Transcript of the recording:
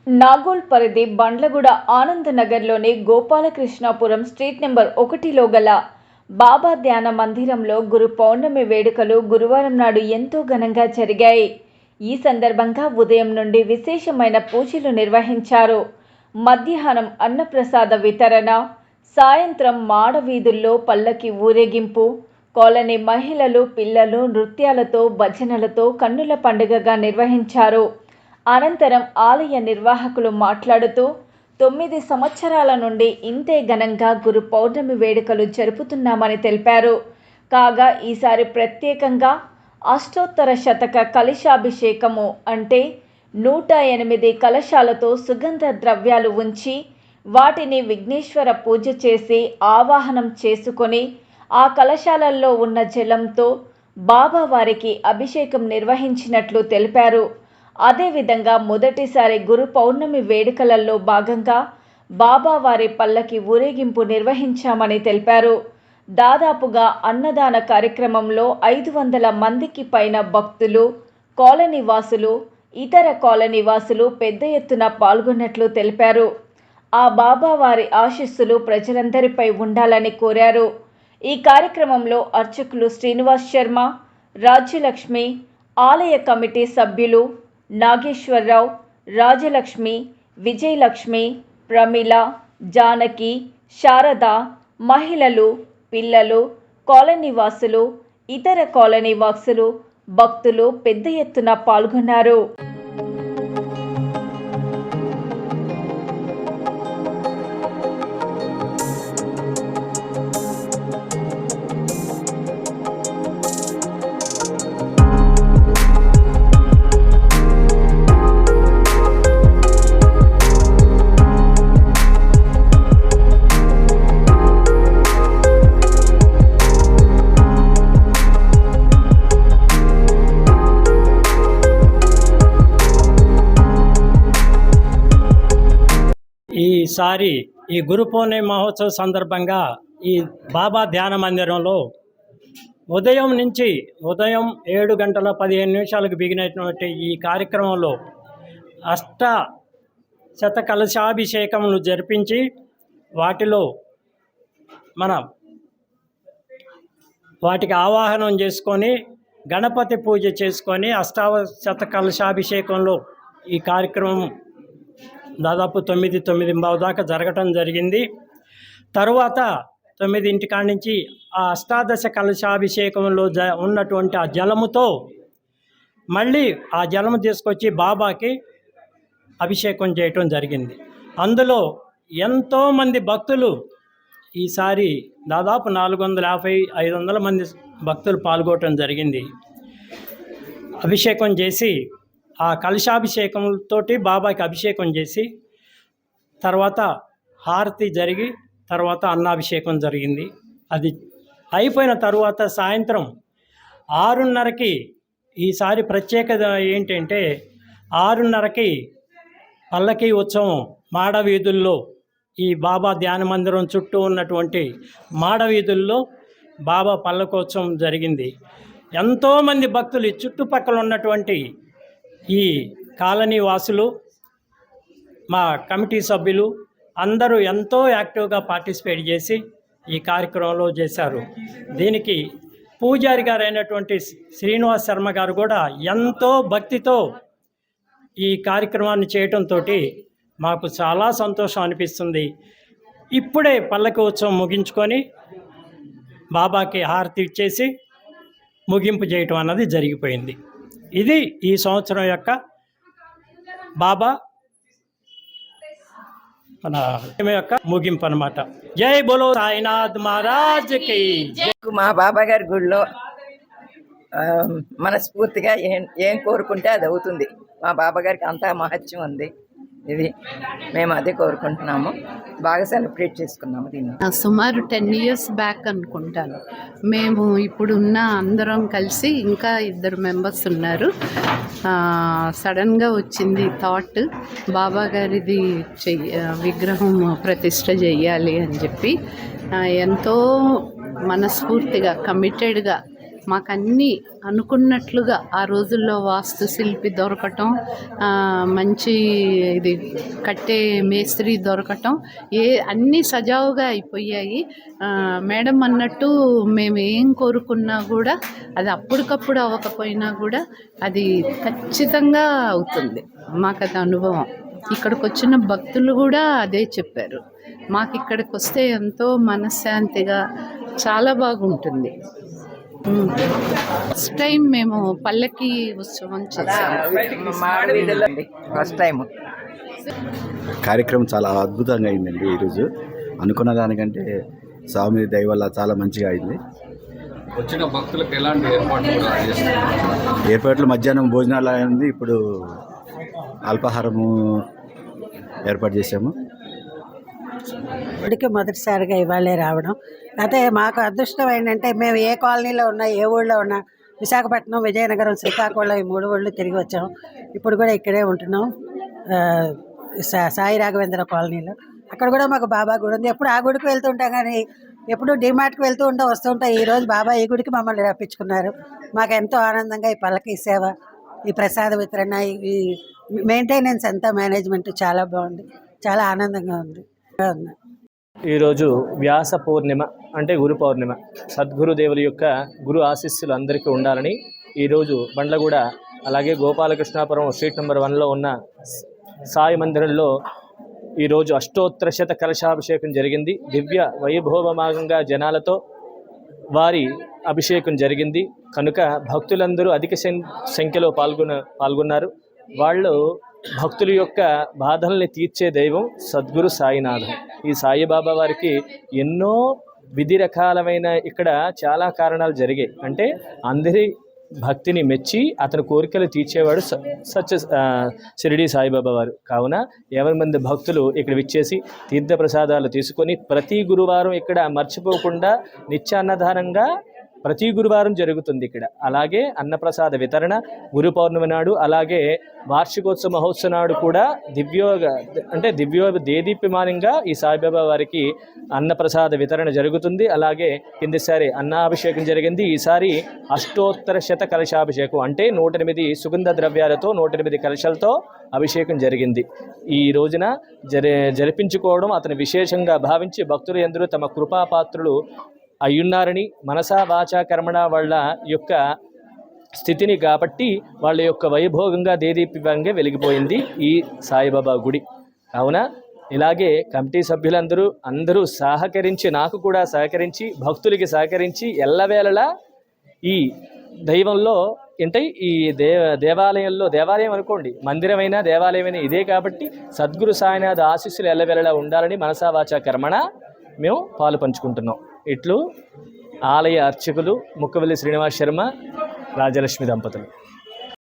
నాగోల్ పరిధి Bandlaguda ఆనందనగర్లోని గోపాలకృష్ణాపురం street number 1లో గల బాబా ధ్యాన మందిరంలో గురు పౌర్ణమి వేడుకలు గురువారం నాడు ఎంతో ఘనంగా జరిగాయి. ఈ సందర్భంగా ఉదయం నుండి విశేషమైన పూజలు నిర్వహించారు. మధ్యాహ్నం అన్నప్రసాద వితరణ, సాయంత్రం మాడవీధుల్లో పల్లకి ఊరేగింపు, కాలనీ మహిళలు, పిల్లలు నృత్యాలతో, భజనలతో కన్నుల పండుగగా నిర్వహించారు. అనంతరం ఆలయ నిర్వాహకులు మాట్లాడుతూ 9 సంవత్సరాల నుండి ఇంతే ఘనంగా గురు పౌర్ణమి వేడుకలు జరుపుతున్నామని తెలిపారు. కాగా ఈసారి ప్రత్యేకంగా అష్టోత్తర శతక కలశాభిషేకము అంటే 108 కలశాలతో సుగంధ ద్రవ్యాలు ఉంచి వాటిని విఘ్నేశ్వర పూజ చేసి ఆవాహనం చేసుకొని ఆ కలశాలలో ఉన్న జలంతో బాబా వారికి అభిషేకం నిర్వహించినట్లు తెలిపారు. అదేవిధంగా మొదటిసారి గురు పౌర్ణమి వేడుకలలో భాగంగా బాబా వారి పల్లకి ఊరేగింపు నిర్వహించామని తెలిపారు. దాదాపుగా అన్నదాన కార్యక్రమంలో 500 మందికి పైన భక్తులు, కాలనీ వాసులు, ఇతర కాలనీ వాసులు పెద్ద ఎత్తున పాల్గొన్నట్లు తెలిపారు. ఆ బాబా వారి ఆశీస్సులు ప్రజలందరిపై ఉండాలని కోరారు. ఈ కార్యక్రమంలో అర్చకులు శ్రీనివాస్ శర్మ, రాజ్యలక్ష్మి, ఆలయ కమిటీ సభ్యులు నాగేశ్వరరావు, రాజలక్ష్మి, విజయలక్ష్మి, ప్రమిళ, జానకి, శారద, మహిళలు, పిల్లలు, కాలనీ వాసులు, ఇతర కాలనీ వాసులు, భక్తులు పెద్ద ఎత్తున పాల్గొన్నారు. ఈసారి ఈ గురు పౌర్ణమి మహోత్సవ సందర్భంగా ఈ బాబా ధ్యాన మందిరంలో ఉదయం 7:15 బిగినటువంటి ఈ కార్యక్రమంలో అష్టశత కలశాభిషేకములు జరిపించి వాటిలో వాటికి ఆవాహనం చేసుకొని గణపతి పూజ చేసుకొని అష్టాశత కలశాభిషేకంలో ఈ కార్యక్రమం దాదాపు 9:09 దాకా జరగటం జరిగింది. తరువాత 9 కాడి నుంచి ఆ అష్టాదశ కలశాభిషేకంలో ఉన్నటువంటి ఆ జలముతో మళ్ళీ ఆ జలము తీసుకొచ్చి బాబాకి అభిషేకం చేయటం జరిగింది. అందులో ఎంతోమంది భక్తులు ఈసారి దాదాపు 450-500 మంది భక్తులు పాల్గొనడం జరిగింది. అభిషేకం చేసి ఆ కలశాభిషేకంతో బాబాకి అభిషేకం చేసి తర్వాత హారతి జరిగి తర్వాత అన్నాభిషేకం జరిగింది. అది అయిపోయిన తర్వాత సాయంత్రం 6:30కి ఈసారి ప్రత్యేకత ఏంటంటే 6:30కి పల్లకీ ఉత్సవం మాడవీధుల్లో ఈ బాబా ధ్యాన మందిరం చుట్టూ ఉన్నటువంటి మాడవీధుల్లో బాబా పల్లకోత్సవం జరిగింది. ఎంతోమంది భక్తులు చుట్టుపక్కల ఉన్నటువంటి ఈ కాలనీ వాసులు, మా కమిటీ సభ్యులు అందరూ ఎంతో యాక్టివ్గా పార్టిసిపేట్ చేసి ఈ కార్యక్రమంలో చేశారు. దీనికి పూజారి గారు అయినటువంటి శ్రీనివాస్ శర్మ గారు కూడా ఎంతో భక్తితో ఈ కార్యక్రమాన్ని చేయటంతో మాకు చాలా సంతోషం అనిపిస్తుంది. ఇప్పుడే పల్లకి ఉత్సవం ముగించుకొని బాబాకి హారతి ఇచ్చేసి ముగింపు చేయటం అన్నది జరిగిపోయింది. ఇది ఈ సంవత్సరం యొక్క బాబా యొక్క ముగింపు అన్నమాట. జై బోలో సాయినాథ్ మహారాజ్కి. మా బాబా గారి గుడిలో మనస్ఫూర్తిగా ఏం కోరుకుంటే అది అవుతుంది. మా బాబా గారికి అంతా మహత్యం ఉంది. ఇది మేము అదే కోరుకుంటున్నాము. బాగా సెలబ్రేట్ చేసుకున్నాము దీన్ని. సుమారు 10 years బ్యాక్ అనుకుంటాను. మేము ఇప్పుడున్న అందరం కలిసి ఇంకా 2 మెంబర్స్ ఉన్నారు. సడన్గా వచ్చింది థాట్, బాబా గారిది విగ్రహం ప్రతిష్ట చెయ్యాలి అని చెప్పి ఎంతో మనస్ఫూర్తిగా కమిటెడ్గా మాకన్నీ అనుకున్నట్లుగా ఆ రోజుల్లో వాస్తుశిల్పి దొరకటం, మంచి ఇది కట్టే మేస్త్రి దొరకటం, అన్నీ సజావుగా అయిపోయాయి. మేడం అన్నట్టు మేము ఏం కోరుకున్నా కూడా అది అప్పటికప్పుడు అవ్వకపోయినా కూడా అది ఖచ్చితంగా అవుతుంది. మాకు అది అనుభవం. ఇక్కడికి వచ్చిన భక్తులు కూడా అదే చెప్పారు. మాకు ఇక్కడికి వస్తే ఎంతో మనశ్శాంతిగా చాలా బాగుంటుంది. ఫస్ట్ టైం మేము పల్లకి ఉత్సవం చేసాము. ఫస్ట్ టైం కార్యక్రమం చాలా అద్భుతంగా అయిందండి. ఈరోజు అనుకున్న దానికంటే స్వామి దయ వల్ల చాలా మంచిగా అయింది. వచ్చిన భక్తులకు ఎలాంటి ఏర్పాట్లు కూడా చేస్తున్నారు? ఏర్పాట్లు మధ్యాహ్నం భోజనాలు అయింది. ఇప్పుడు అల్పాహారము ఏర్పాటు చేశాము. గుడికి మొదటిసారిగా ఇవాళే రావడం, అయితే మాకు అదృష్టం ఏంటంటే మేము ఏ కాలనీలో ఉన్నా, ఏ ఊళ్ళో ఉన్నా, విశాఖపట్నం, విజయనగరం, శ్రీకాకుళం ఈ 3 ఊళ్ళు తిరిగి వచ్చాం. ఇప్పుడు కూడా ఇక్కడే ఉంటున్నాం, సాయి రాఘవేంద్ర కాలనీలో. అక్కడ కూడా మాకు బాబా గుడి ఉంది. ఎప్పుడు ఆ గుడికి వెళ్తూ ఉంటాం, కానీ ఎప్పుడు డిమార్ట్కి వెళ్తూ ఉంటాం, వస్తూ ఉంటాం. ఈరోజు బాబా ఈ గుడికి మమ్మల్ని రప్పించుకున్నారు. మాకు ఎంతో ఆనందంగా ఈ పల్లకి సేవ, ఈ ప్రసాద వితరణ, ఈ మెయింటెనెన్స్ అంతా మేనేజ్మెంట్ చాలా బాగుంది, చాలా ఆనందంగా ఉంది. ఈరోజు వ్యాస పౌర్ణిమ అంటే గురు పౌర్ణిమ. సద్గురుదేవుల యొక్క గురు ఆశీస్సులు అందరికీ ఉండాలని ఈరోజు బండ్లగూడ అలాగే గోపాలకృష్ణాపురం స్ట్రీట్ నెంబర్ 1లో ఉన్న సాయి మందిరంలో ఈరోజు అష్టోత్తర శత కలశాభిషేకం జరిగింది. దివ్య వైభవమాగంగా జనాలతో వారి అభిషేకం జరిగింది కనుక భక్తులందరూ అధిక సంఖ్యలో పాల్గొన్నారు. వాళ్ళు భక్తుల యొక్క బాధల్ని తీర్చే దైవం సద్గురు సాయినాథం. ఈ సాయిబాబా వారికి ఎన్నో విధి రకాలమైన ఇక్కడ చాలా కారణాలు జరిగాయి. అంటే అందరి భక్తిని మెచ్చి అతని కోరికలు తీర్చేవాడు షిరిడి సాయిబాబా వారు. కావున 50 మంది భక్తులు ఇక్కడ విచ్చేసి తీర్థప్రసాదాలు తీసుకొని ప్రతి గురువారం ఇక్కడ మర్చిపోకుండా నిత్యాన్నదానంగా ప్రతి గురువారం జరుగుతుంది ఇక్కడ. అలాగే అన్నప్రసాద వితరణ గురు పౌర్ణమి నాడు, అలాగే వార్షికోత్సవ మహోత్సవ నాడు కూడా దేదీప్యమానంగా ఈ సాయిబాబా వారికి అన్నప్రసాద వితరణ జరుగుతుంది. అలాగే కిందిసారి అన్నాభిషేకం జరిగింది. ఈసారి అష్టోత్తర శత కలశాభిషేకం అంటే 108 సుగంధ ద్రవ్యాలతో 108 కలశాలతో అభిషేకం జరిగింది. ఈ రోజున జరిపించుకోవడం అతను విశేషంగా భావించి భక్తులు ఎందరూ తమ కృపాపాత్రులు అయ్యున్నారని, మనసా వాచా కర్మణ వాళ్ళ యొక్క స్థితిని కాబట్టి వాళ్ళ యొక్క వైభోగంగా దేదీప్యంగా వెలిగిపోయింది ఈ సాయిబాబా గుడి. కావున ఇలాగే కమిటీ సభ్యులందరూ సహకరించి, నాకు కూడా సహకరించి, భక్తులకి సహకరించి ఎల్లవేళలా ఈ దైవంలో అంటే ఈ దేవాలయంలో, దేవాలయం అనుకోండి, మందిరమైనా దేవాలయమైనా ఇదే కాబట్టి సద్గురు సాయినాథ ఆశీస్సులు ఎల్లవేళలా ఉండాలని మనసా వాచా కర్మణ మేము పాలు పంచుకుంటున్నాం. ఇట్లు ఆలయ అర్చకులు ముక్కవల్లి శ్రీనివాస్ శర్మ, రాజలక్ష్మి దంపతులు.